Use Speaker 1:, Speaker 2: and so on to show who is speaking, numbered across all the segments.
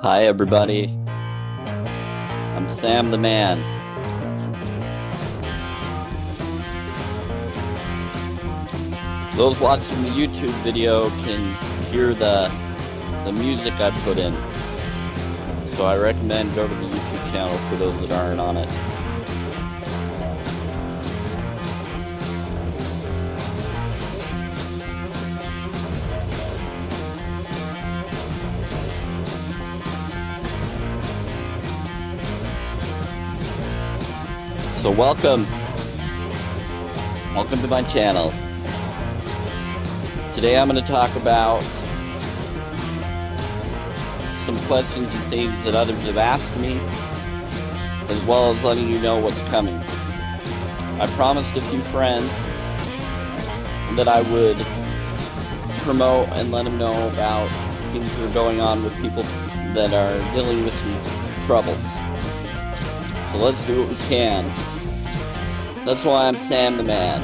Speaker 1: Hi everybody, I'm Sam the Man. Those watching the YouTube video can hear the music I put in. So I recommend go to the YouTube channel for those that aren't on it. So welcome to my channel. Today I'm going to talk about some questions and things that others have asked me, as well as letting you know what's coming. I promised a few friends that I would promote and let them know about things that are going on with people that are dealing with some troubles. So let's do what we can. That's why I'm Sam the Man.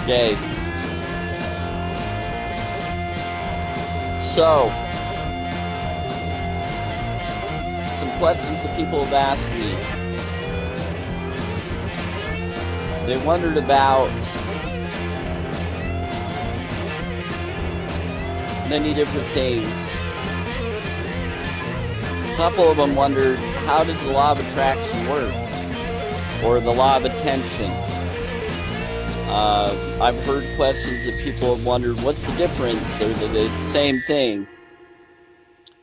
Speaker 1: Okay. So, some questions that people have asked me. They wondered about many different things. A couple of them wondered, how does the law of attraction work? Or the law of attention? I've heard questions that people have wondered, what's the difference? Or the same thing.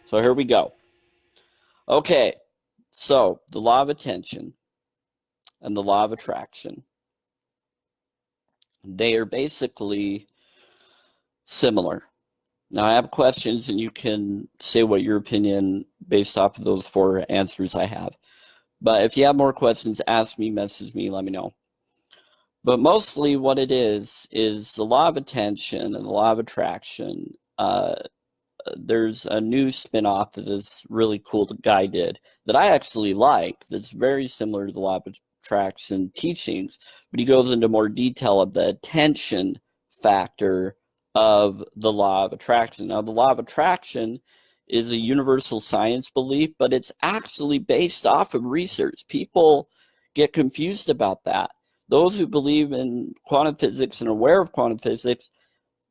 Speaker 1: So here we go. Okay, so the law of attention and the law of attraction. They are basically similar. Now I have questions and you can say what your opinion based off of those 4 answers I have. But if you have more questions, ask me, message me, let me know. But mostly what it is the law of attention and the law of attraction. There's a new spin-off that this really cool guy did that I actually like, that's very similar to the law of attraction teachings, but he goes into more detail of the attention factor of the law of attraction. Now, the law of attraction is a universal science belief, but it's actually based off of research. People get confused about that. Those who believe in quantum physics and are aware of quantum physics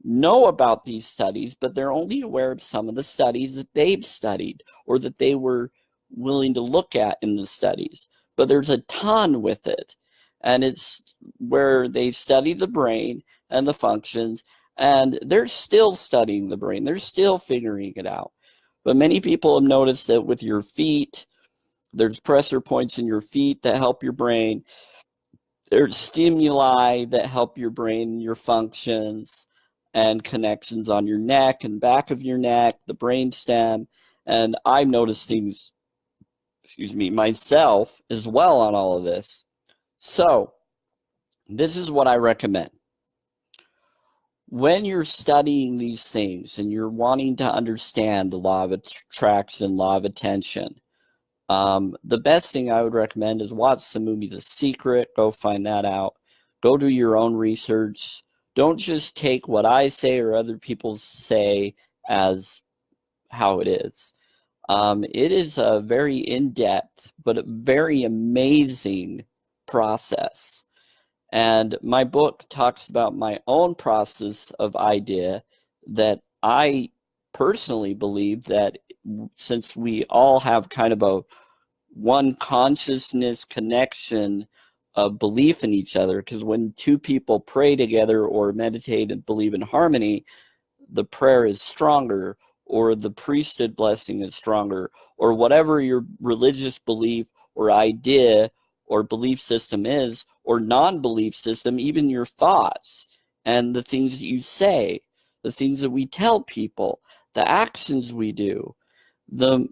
Speaker 1: know about these studies, but they're only aware of some of the studies that they've studied or that they were willing to look at in the studies. But there's a ton with it, and it's where they study the brain and the functions, and they're still studying the brain. They're still figuring it out. But many people have noticed that with your feet, there's pressure points in your feet that help your brain. There's stimuli that help your brain and your functions, and connections on your neck and back of your neck, the brain stem. And I've noticed things, myself as well on all of this. So this is what I recommend. When you're studying these things and you're wanting to understand the law of attraction, law of attention, the best thing I would recommend is watch the movie The Secret. Go find that out. Go do your own research. Don't just take what I say or other people say as how it is. It is a very in-depth but a very amazing process. And my book talks about my own process of idea that I personally believe that since we all have kind of a one consciousness connection of belief in each other, because when 2 people pray together or meditate and believe in harmony, the prayer is stronger, or the priesthood blessing is stronger, or whatever your religious belief or idea or belief system is, or non-belief system, even your thoughts and the things that you say, the things that we tell people, the actions we do, the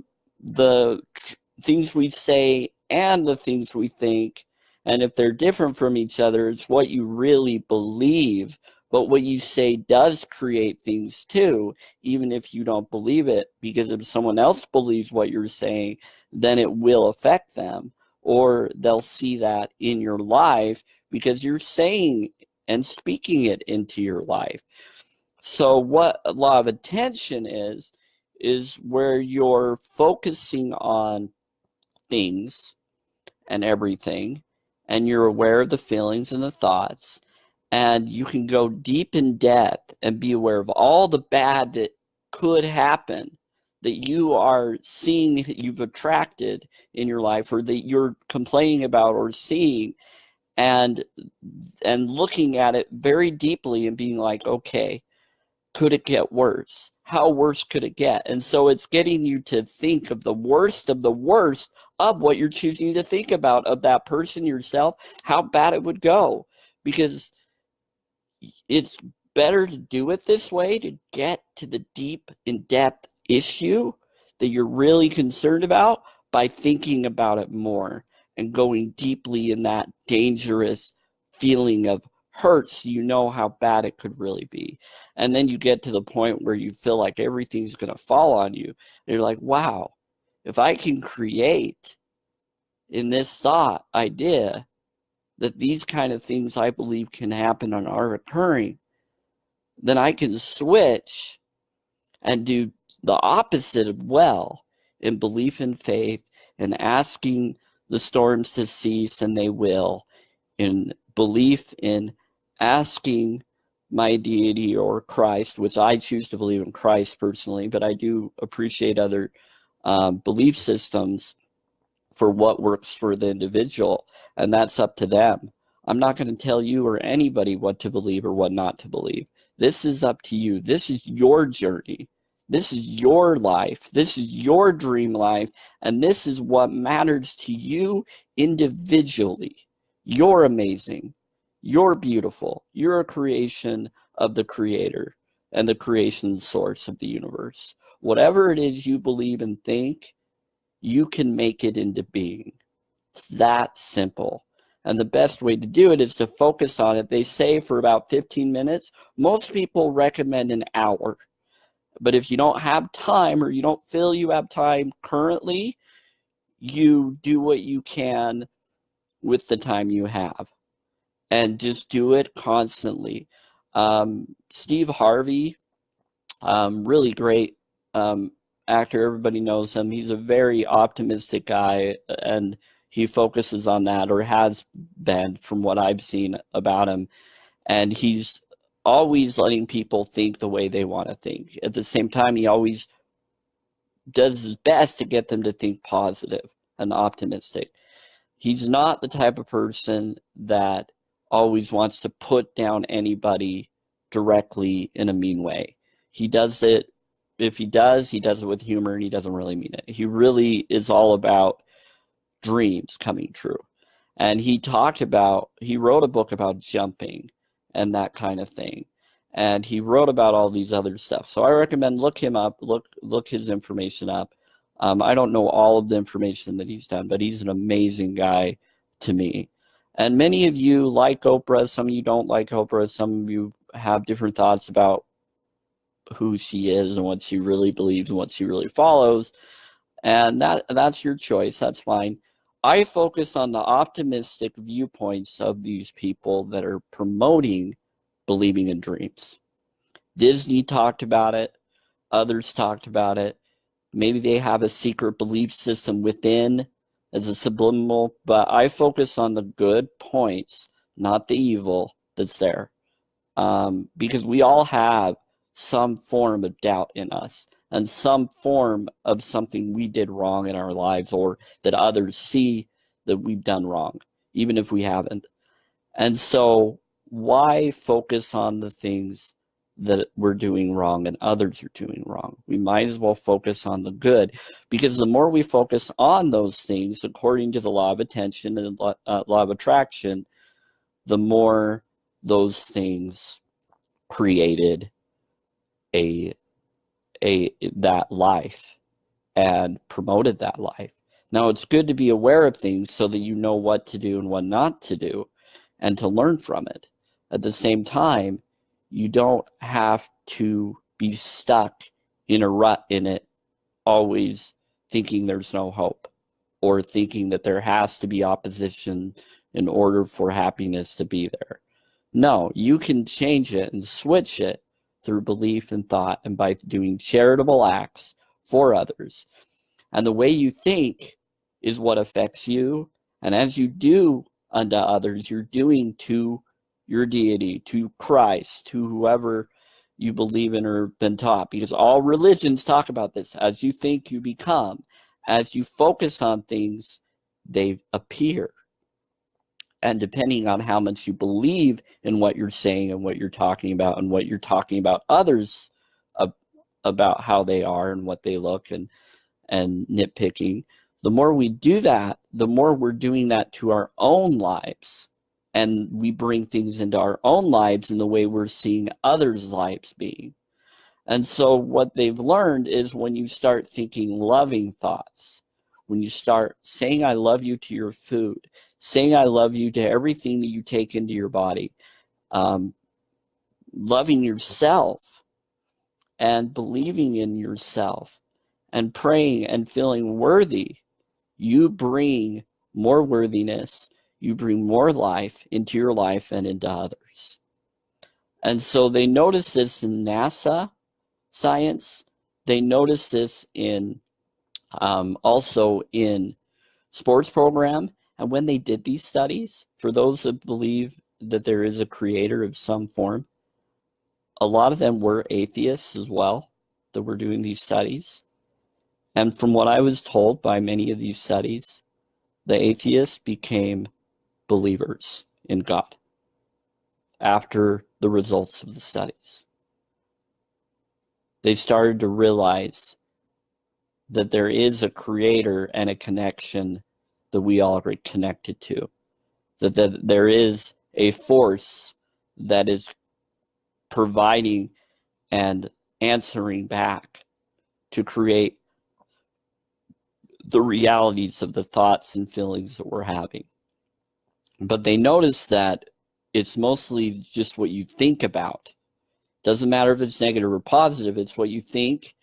Speaker 1: things we say and the things we think. And if they're different from each other, it's what you really believe But what you say does create things too, even if you don't believe it, because if someone else believes what you're saying, then it will affect them, or they'll see that in your life because you're saying and speaking it into your life. So what a law of attention is where you're focusing on things and everything, and you're aware of the feelings and the thoughts, and you can go deep in depth and be aware of all the bad that could happen, that you are seeing, that you've attracted in your life, or that you're complaining about or seeing, and looking at it very deeply and being like, okay, could it get worse? How worse could it get? And so it's getting you to think of the worst of what you're choosing to think about, of that person, yourself, how bad it would go. Because it's better to do it this way, to get to the deep, in-depth issue that you're really concerned about, by thinking about it more and going deeply in that dangerous feeling of hurt, so you know how bad it could really be. And then you get to the point where you feel like everything's going to fall on you. And you're like, wow, if I can create in this thought idea that these kind of things I believe can happen and are occurring, then I can switch and do the opposite of well, in belief and faith, and asking the storms to cease, and they will, in belief in asking my deity or Christ, which I choose to believe in Christ personally, but I do appreciate other belief systems for what works for the individual, and that's up to them. I'm not going to tell you or anybody what to believe or what not to believe. This is up to you. This is your journey. This is your life. This is your dream life, and this is what matters to you individually. You're amazing. You're beautiful. You're a creation of the Creator and the creation source of the universe. Whatever it is you believe and think, you can make it into being. It's that simple. And the best way to do it is to focus on it. They say for about 15 minutes. Most people recommend an hour. But if you don't have time, or you don't feel you have time currently, you do what you can with the time you have. And just do it constantly. Steve Harvey, really great actor. Everybody knows him. He's a very optimistic guy, and he focuses on that, or has been, from what I've seen about him. And he's always letting people think the way they want to think. At the same time, he always does his best to get them to think positive and optimistic. He's not the type of person that always wants to put down anybody directly in a mean way. He does it, if he does it with humor, and he doesn't really mean it. He really is all about dreams coming true. And he wrote a book about jumping and that kind of thing. And he wrote about all these other stuff. So I recommend look him up, look his information up. I don't know all of the information that he's done, but he's an amazing guy to me. And many of you like Oprah, some of you don't like Oprah, some of you have different thoughts about who she is and what she really believes and what she really follows. And that's your choice, that's fine. I focus on the optimistic viewpoints of these people that are promoting believing in dreams. Disney talked about it. Others talked about it. Maybe they have a secret belief system within as a subliminal, but I focus on the good points, not the evil that's there. Because we all have some form of doubt in us, and some form of something we did wrong in our lives, or that others see that we've done wrong, even if we haven't. And so why focus on the things that we're doing wrong and others are doing wrong? We might as well focus on the good, because the more we focus on those things, according to the law of attention and law of attraction, the more those things created that life and promoted that life. Now, it's good to be aware of things so that you know what to do and what not to do, and to learn from it. At the same time, You don't have to be stuck in a rut in it, always thinking there's no hope, or thinking that there has to be opposition in order for happiness to be there. No, you can change it and switch it through belief and thought, and by doing charitable acts for others. And the way you think is what affects you. And as you do unto others, you're doing to your deity, to Christ, to whoever you believe in or been taught. Because all religions talk about this. As you think, you become. As you focus on things, they appear. And depending on how much you believe in what you're saying and what you're talking about, and what you're talking about others about how they are and what they look, and nitpicking, the more we do that, the more we're doing that to our own lives. And we bring things into our own lives in the way we're seeing others' lives being. And so what they've learned is when you start thinking loving thoughts, when you start saying I love you to your food, saying I love you to everything that you take into your body, loving yourself and believing in yourself and praying and feeling worthy, you bring more worthiness, you bring more life into your life and into others. And so they notice this in NASA science. They notice this in also in sports program. And when they did these studies, for those that believe that there is a creator of some form, a lot of them were atheists as well that were doing these studies. And from what I was told by many of these studies, the atheists became believers in God after the results of the studies. They started to realize that there is a creator and a connection that we all are connected to, that there is a force that is providing and answering back to create the realities of the thoughts and feelings that we're having. But they notice that it's mostly just what you think about. Doesn't matter if it's negative or positive, it's what you think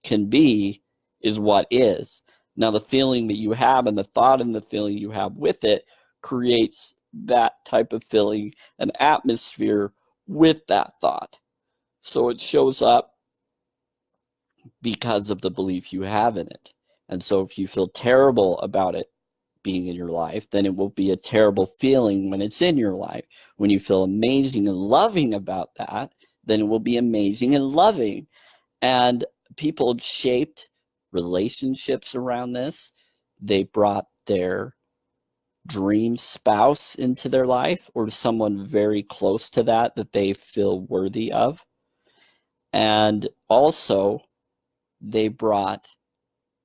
Speaker 1: can be is what is. Now, the feeling that you have and the thought and the feeling you have with it creates that type of feeling, an atmosphere with that thought. So it shows up because of the belief you have in it. And so if you feel terrible about it being in your life, then it will be a terrible feeling when it's in your life. When you feel amazing and loving about that, then it will be amazing and loving. And people have shaped relationships around this. They brought their dream spouse into their life, or someone very close to that they feel worthy of. And also, they brought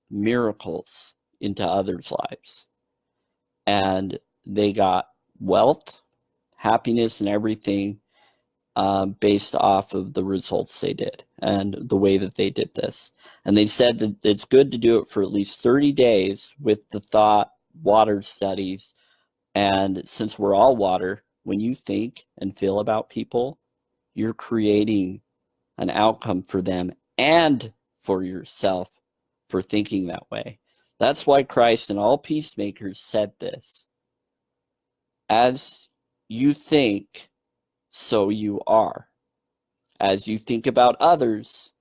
Speaker 1: miracles into others' lives. And they got wealth, happiness, and everything based off of the results they did and the way that they did this. And they said that it's good to do it for at least 30 days with the thought water studies. And since we're all water, when you think and feel about people, you're creating an outcome for them and for yourself for thinking that way. That's why Christ and all peacemakers said this. As you think, so you are. As you think about others,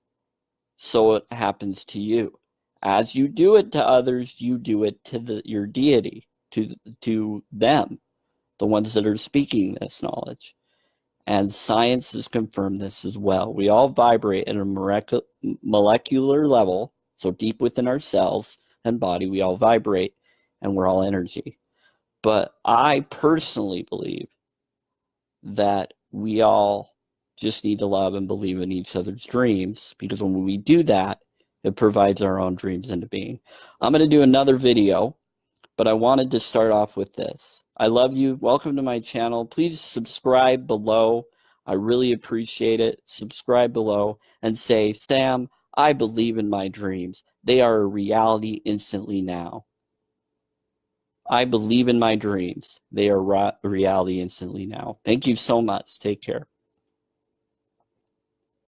Speaker 1: so it happens to you. As you do it to others, you do it to your deity, to them, the ones that are speaking this knowledge. And science has confirmed this as well. We all vibrate at a molecular level, so deep within our cells and body, we all vibrate, and we're all energy. But I personally believe that we all just need to love and believe in each other's dreams, because when we do that, it provides our own dreams into being. I'm going to do another video, but I wanted to start off with this. I love you. Welcome to my channel. Please subscribe below. I really appreciate it. Subscribe below and say, Sam, I believe in my dreams. They are a reality instantly now. I believe in my dreams. They are reality instantly now. Thank you so much. Take care.